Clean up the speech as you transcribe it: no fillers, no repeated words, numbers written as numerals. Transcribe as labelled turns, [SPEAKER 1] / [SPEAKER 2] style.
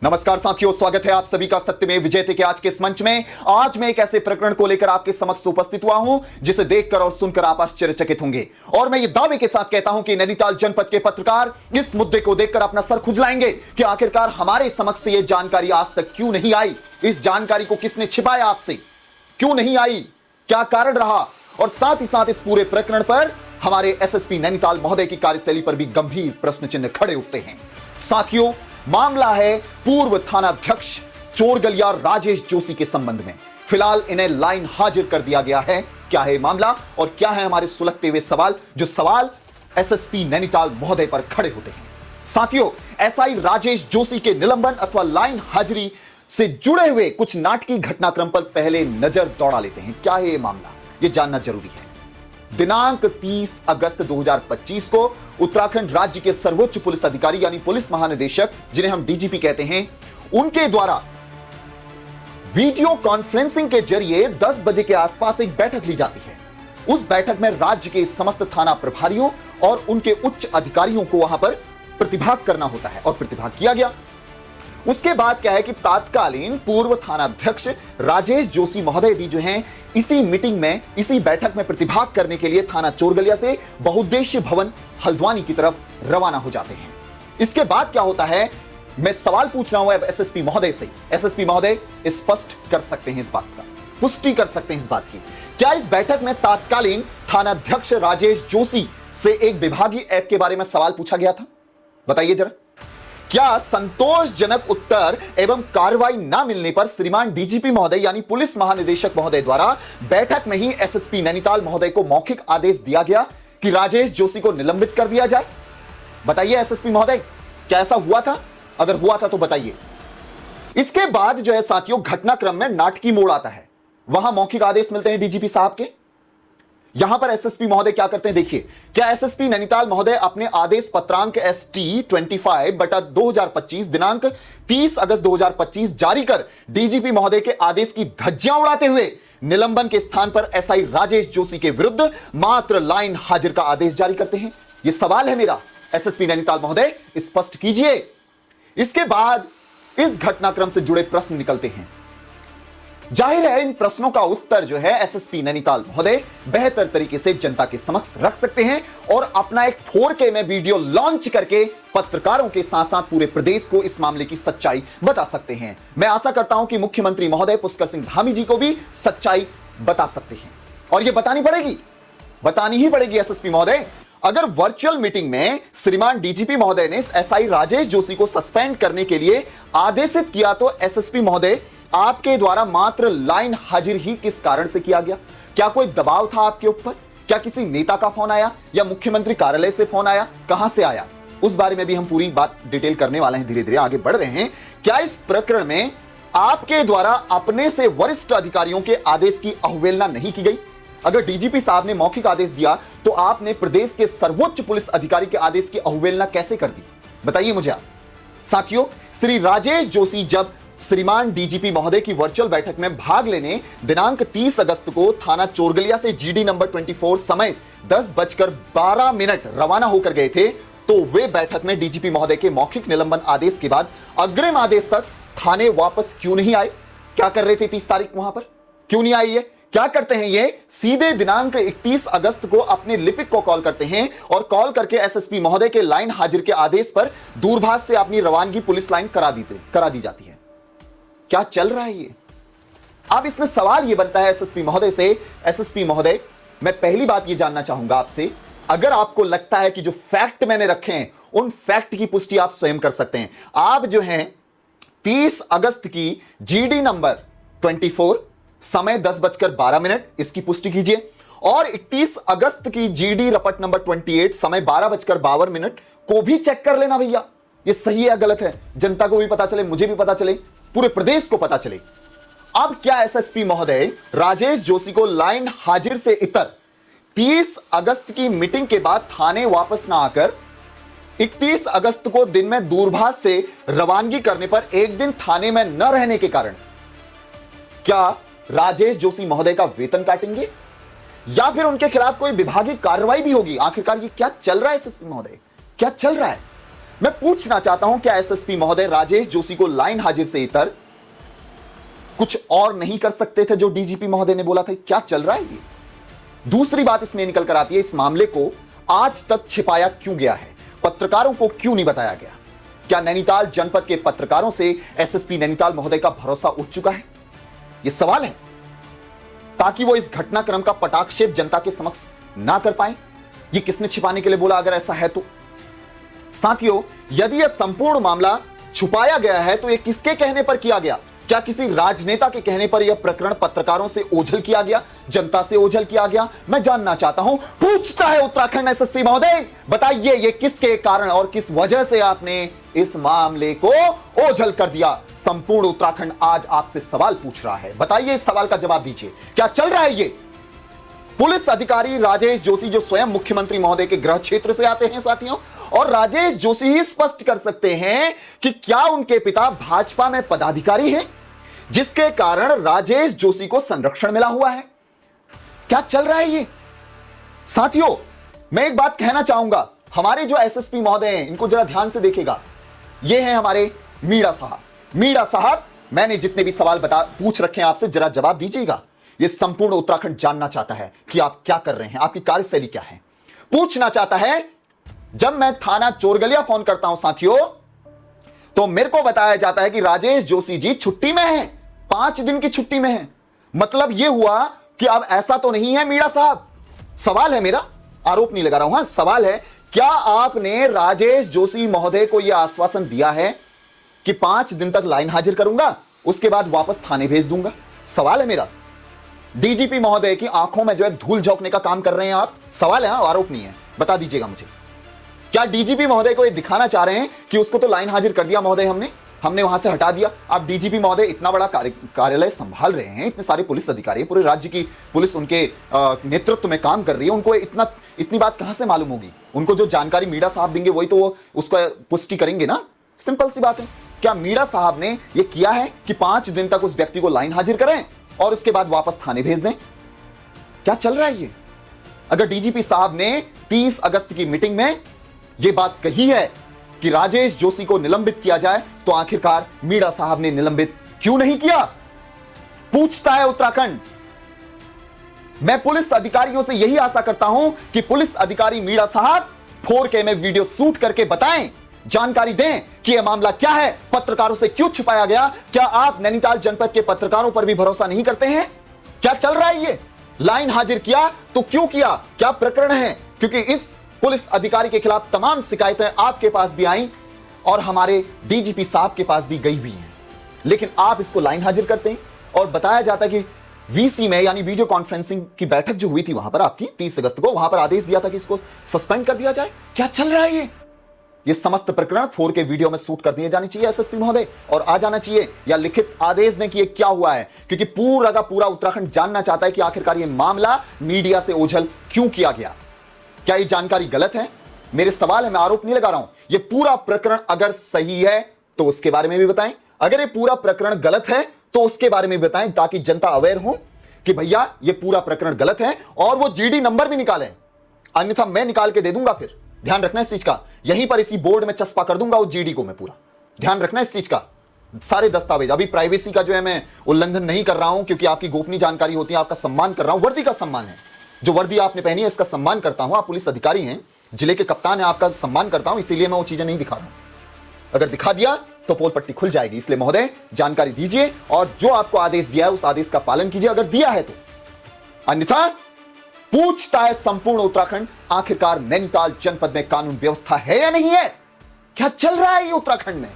[SPEAKER 1] नमस्कार साथियों, स्वागत है आप सभी का सत्यमेव विजयते के आज के इस मंच में। आज मैं एक ऐसे प्रकरण को लेकर आपके समक्ष उपस्थित हुआ हूं जिसे देखकर और सुनकर आप आश्चर्यचकित होंगे। और मैं ये दावे के साथ कहता हूं कि नैनीताल जनपद के पत्रकार इस मुद्दे को देखकर अपना सर खुजलाएंगे कि आखिरकार हमारे समक्ष से यह जानकारी आज तक क्यों नहीं आई। इस जानकारी को किसने छिपाया आपसे, क्यों नहीं आई, क्या कारण रहा, और साथ ही साथ इस पूरे प्रकरण पर हमारे एसएसपी नैनीताल महोदय की कार्यशैली पर भी गंभीर प्रश्न चिन्ह खड़े उठते हैं। साथियों, मामला है पूर्व थानाध्यक्ष चोरगलिया राजेश जोशी के संबंध में। फिलहाल इन्हें लाइन हाजिर कर दिया गया है। क्या है मामला और क्या है हमारे सुलगते हुए सवाल, जो सवाल एसएसपी नैनीताल महोदय पर खड़े होते हैं। साथियों, एसआई राजेश जोशी के निलंबन अथवा लाइन हाजिरी से जुड़े हुए कुछ नाटकीय घटनाक्रम पर पहले नजर दौड़ा लेते हैं। क्या है ये मामला, ये जानना जरूरी है। दिनांक 30 अगस्त 2025 को उत्तराखंड राज्य के सर्वोच्च पुलिस अधिकारी यानी पुलिस महानिदेशक, जिन्हें हम डीजीपी कहते हैं, उनके द्वारा वीडियो कॉन्फ्रेंसिंग के जरिए 10 बजे के आसपास एक बैठक ली जाती है। उस बैठक में राज्य के समस्त थाना प्रभारियों और उनके उच्च अधिकारियों को वहां पर प्रतिभाग करना होता है और प्रतिभाग किया गया। उसके बाद क्या है कि तात्कालीन पूर्व थानाध्यक्ष राजेश जोशी महोदय भी जो हैं इसी मीटिंग में, इसी बैठक में प्रतिभाग करने के लिए थाना चोरगलिया से बहुउद्देश्य भवन हल्द्वानी की तरफ रवाना हो जाते हैं। इसके बाद क्या होता है, मैं सवाल पूछ रहा हूं अब एसएसपी महोदय से। एसएसपी महोदय स्पष्ट कर सकते हैं इस बात का, पुष्टि कर सकते हैं इस बात की, क्या इस बैठक में तात्कालीन थानाध्यक्ष राजेश जोशी से एक विभागीय ऐप के बारे में सवाल पूछा गया था? बताइए जरा। क्या संतोषजनक उत्तर एवं कार्रवाई न मिलने पर श्रीमान डीजीपी महोदय यानी पुलिस महानिदेशक महोदय द्वारा बैठक में ही एसएसपी नैनीताल महोदय को मौखिक आदेश दिया गया कि राजेश जोशी को निलंबित कर दिया जाए? बताइए एसएसपी महोदय, क्या ऐसा हुआ था? अगर हुआ था तो बताइए। इसके बाद जो है साथियों, घटनाक्रम में नाटकीय मोड़ आता है। वहां मौखिक आदेश मिलते हैं डीजीपी साहब के। यहां पर एसएसपी महोदय क्या करते हैं देखिए। क्या एसएसपी नैनीताल महोदय अपने आदेश पत्रांक ST 25/2025 दिनांक 30 अगस्त 2025 जारी कर डीजीपी महोदय के आदेश की धज्जियां उड़ाते हुए निलंबन के स्थान पर एसआई राजेश जोशी के विरुद्ध मात्र लाइन हाजिर का आदेश जारी करते हैं? यह सवाल है मेरा। एसएसपी नैनीताल महोदय स्पष्ट कीजिए। इसके बाद इस घटनाक्रम से जुड़े प्रश्न निकलते हैं। जाहिर है इन प्रश्नों का उत्तर जो है एसएसपी नैनीताल महोदय बेहतर तरीके से जनता के समक्ष रख सकते हैं और अपना एक 4K में वीडियो लॉन्च करके पत्रकारों के साथ साथ पूरे प्रदेश को इस मामले की सच्चाई बता सकते हैं। मैं आशा करता हूं कि मुख्यमंत्री महोदय पुष्कर सिंह धामी जी को भी सच्चाई बता सकते हैं और यह बतानी ही पड़ेगी एसएसपी महोदय। अगर वर्चुअल मीटिंग में श्रीमान डीजीपी महोदय ने एसआई राजेश जोशी को सस्पेंड करने के लिए आदेशित किया तो एसएसपी महोदय आपके द्वारा मात्र लाइन हाजिर ही किस कारण से किया गया? क्या कोई दबाव था आपके ऊपर? क्या किसी नेता का फोन आया या मुख्यमंत्री कार्यालय से फोन आया? कहां से आया? उस बारे में भी हम पूरी बात डिटेल करने वाले हैं, धीरे धीरे आगे बढ़ रहे हैं। क्या इस प्रकरण में आपके द्वारा अपने से वरिष्ठ अधिकारियों के आदेश की अवहेलना नहीं की गई? अगर डीजीपी साहब ने मौखिक आदेश दिया तो आपने प्रदेश के सर्वोच्च पुलिस अधिकारी के आदेश की अवहेलना कैसे कर दी? बताइए मुझे आप। साथियों, श्री राजेश जोशी जब श्रीमान डीजीपी महोदय की वर्चुअल बैठक में भाग लेने दिनांक 30 अगस्त को थाना चोरगलिया से जीडी नंबर 24 समय 10:12 रवाना होकर गए थे, तो वे बैठक में डीजीपी महोदय के मौखिक निलंबन आदेश के बाद अग्रिम आदेश तक थाने वापस क्यों नहीं आए? क्या कर रहे थे 30 तारीख वहां पर? क्यों नहीं आए? ये क्या करते हैं? ये सीधे दिनांक 31 अगस्त को अपने लिपिक को कॉल करते हैं और कॉल करके एसएसपी महोदय के लाइन हाजिर के आदेश पर दूरभाष से अपनी रवानगी पुलिस लाइन करा दी जाती है। क्या चल रहा है ये? अब इसमें सवाल ये बनता है एसएसपी महोदय से, एसएसपी महोदय, मैं पहली बात ये जानना चाहूंगा आपसे, अगर आपको लगता है कि जो फैक्ट मैंने रखे हैं उन फैक्ट की पुष्टि आप स्वयं कर सकते हैं। आप जो हैं 30 अगस्त की जीडी नंबर 24 समय 10:12 इसकी पुष्टि कीजिए और 31 अगस्त की जीडी रपट नंबर 28 समय 12:52 को भी चेक कर लेना भैया। ये सही है या गलत है? जनता को भी पता चले, मुझे भी पता चले, पूरे प्रदेश को पता चले। अब क्या एसएसपी महोदय राजेश जोशी को लाइन हाजिर से इतर 30 अगस्त की मीटिंग के बाद थाने वापस ना आकर 31 अगस्त को दिन में दूरभाष से रवानगी करने पर एक दिन थाने में न रहने के कारण क्या राजेश जोशी महोदय का वेतन काटेंगे या फिर उनके खिलाफ कोई विभागीय कार्रवाई भी होगी? आखिरकार ये क्या चल रहा है एसएसपी महोदय, क्या चल रहा है? मैं पूछना चाहता हूं, क्या एसएसपी महोदय राजेश जोशी को लाइन हाजिर से इतर कुछ और नहीं कर सकते थे जो डीजीपी महोदय ने बोला था? क्या चल रहा है ये? दूसरी बात इसमें निकल कर आती है, इस मामले को आज तक छिपाया क्यों गया है? पत्रकारों को क्यों नहीं बताया गया? क्या नैनीताल जनपद के पत्रकारों से एसएसपी नैनीताल महोदय का भरोसा उठ चुका है? यह सवाल है, ताकि वो इस घटनाक्रम का पटाक्षेप जनता के समक्ष ना कर पाए। ये किसने छिपाने के लिए बोला अगर ऐसा है तो? साथियों, यदि यह संपूर्ण मामला छुपाया गया है तो यह किसके कहने पर किया गया? क्या किसी राजनेता के कहने पर यह प्रकरण पत्रकारों से ओझल किया गया, जनता से ओझल किया गया? मैं जानना चाहता हूं, पूछता है उत्तराखंड एसएसपी महोदय, बताइए ये किसके कारण और किस वजह से आपने इस मामले को ओझल कर दिया? संपूर्ण उत्तराखंड आज आपसे सवाल पूछ रहा है, बताइए, इस सवाल का जवाब दीजिए। क्या चल रहा है ये? पुलिस अधिकारी राजेश जोशी जो स्वयं मुख्यमंत्री महोदय के गृह क्षेत्र से आते हैं साथियों, और राजेश जोशी ही स्पष्ट कर सकते हैं कि क्या उनके पिता भाजपा में पदाधिकारी हैं, जिसके कारण राजेश जोशी को संरक्षण मिला हुआ है। क्या चल रहा है ये? साथियों, मैं एक बात कहना चाहूंगा, हमारे जो एसएसपी महोदय हैं इनको जरा ध्यान से देखिएगा। ये हैं हमारे मीणा साहब। मीणा साहब, मैंने जितने भी सवाल पूछ रखे हैं आपसे, जरा जवाब दीजिएगा। ये संपूर्ण उत्तराखंड जानना चाहता है कि आप क्या कर रहे हैं, आपकी कार्यशैली क्या है। पूछना चाहता है, जब मैं थाना चोरगलिया फोन करता हूं साथियों, तो मेरे को बताया जाता है कि राजेश जोशी जी छुट्टी में हैं, 5 दिन की छुट्टी में हैं। मतलब यह हुआ कि अब ऐसा तो नहीं है मीणा साहब, सवाल है मेरा, आरोप नहीं लगा रहा हूं, हां सवाल है, क्या आपने राजेश जोशी महोदय को यह आश्वासन दिया है कि 5 दिन तक लाइन हाजिर करूंगा, उसके बाद वापस थाने भेज दूंगा? सवाल है मेरा। डीजीपी महोदय की आंखों में जो है धूल झोंकने का काम कर रहे हैं आप, सवाल है, आरोप नहीं है, बता दीजिएगा मुझे। क्या डीजीपी महोदय को ये दिखाना चाह रहे हैं कि उसको तो लाइन हाजिर कर दिया महोदय, हमने वहां से हटा दिया? आप डीजीपी महोदय इतना बड़ा कार्यालय संभाल रहे हैं, इतने सारे पुलिस अधिकारी, पूरे राज्य की पुलिस उनके नेतृत्व में काम कर रही है, उनको इतनी बात कहां से मालूम होगी? उनको जो जानकारी मीणा साहब देंगे वही तो वो उसका पुष्टि करेंगे ना, सिंपल सी बात है। क्या मीणा साहब ने यह किया है कि 5 दिन तक उस व्यक्ति को लाइन हाजिर करें और उसके बाद वापस थाने भेज दें? क्या चल रहा है ये? अगर डीजीपी साहब ने 30 अगस्त की मीटिंग में यह बात कही है कि राजेश जोशी को निलंबित किया जाए, तो आखिरकार मीणा साहब ने निलंबित क्यों नहीं किया? पूछता है उत्तराखंड। मैं पुलिस अधिकारियों से यही आशा करता हूं कि पुलिस अधिकारी मीणा साहब 4K में वीडियो शूट करके बताएं, जानकारी दें कि यह मामला क्या है, पत्रकारों से क्यों छुपाया गया। क्या आप नैनीताल जनपद के पत्रकारों पर भी भरोसा नहीं करते हैं? क्या चल रहा है ये? लाइन हाजिर किया तो क्यों किया? क्या प्रकरण है? क्योंकि इस पुलिस अधिकारी के खिलाफ तमाम शिकायतें आपके पास भी आई और हमारे डीजीपी साहब के पास भी गई भी हैं, लेकिन आप इसको लाइन हाजिर करते हैं और बताया जाता है कि वीसी में, यानी वीडियो कॉन्फ्रेंसिंग की बैठक जो हुई थी वहां पर आपकी 30 अगस्त को, वहां पर आदेश दिया था कि इसको सस्पेंड कर दिया जाए। क्या चल रहा है ये समस्त प्रकरण 4K वीडियो में शूट कर दिए जाने चाहिए एसएसपी महोदय, और आ जाना चाहिए या लिखित आदेश दें कि ये क्या हुआ है, क्योंकि पूरा का पूरा उत्तराखंड जानना चाहता है कि आखिरकार ये मामला मीडिया से ओझल क्यों किया गया। क्या ये जानकारी गलत है? मेरे सवाल है, मैं आरोप नहीं लगा रहा हूं। ये पूरा प्रकरण अगर सही है तो उसके बारे में भी बताएं, अगर ये पूरा प्रकरण गलत है तो उसके बारे में बताएं, ताकि जनता अवेयर हो कि भैया ये पूरा प्रकरण गलत है, और वो जीडी नंबर भी निकालें, अन्यथा मैं निकाल के दे दूंगा। फिर ध्यान रखना इस चीज का, यहीं पर इसी बोर्ड में चस्पा कर दूंगा उस जीडी को मैं पूरा। ध्यान रखना इस चीज का, सारे दस्तावेज। अभी प्राइवेसी का जो है मैं उल्लंघन नहीं कर रहा हूं, क्योंकि आपकी गोपनीय जानकारी होती है, आपका सम्मान कर रहा हूं, वर्दी का सम्मान है, जो वर्दी आपने पहनी है इसका सम्मान करता हूं। आप पुलिस अधिकारी हैं, जिले के कप्तान हैं, आपका सम्मान करता हूं, इसीलिए मैं वो चीजें नहीं दिखा रहा हूं। अगर दिखा दिया तो पोल पट्टी खुल जाएगी, इसलिए महोदय जानकारी दीजिए और जो आपको आदेश दिया है उस आदेश का पालन कीजिए, अगर दिया है तो। अन्यथा पूछता है संपूर्ण उत्तराखंड, आखिरकार नैनीताल जनपद में कानून व्यवस्था है या नहीं है? क्या चल रहा है ये उत्तराखंड में?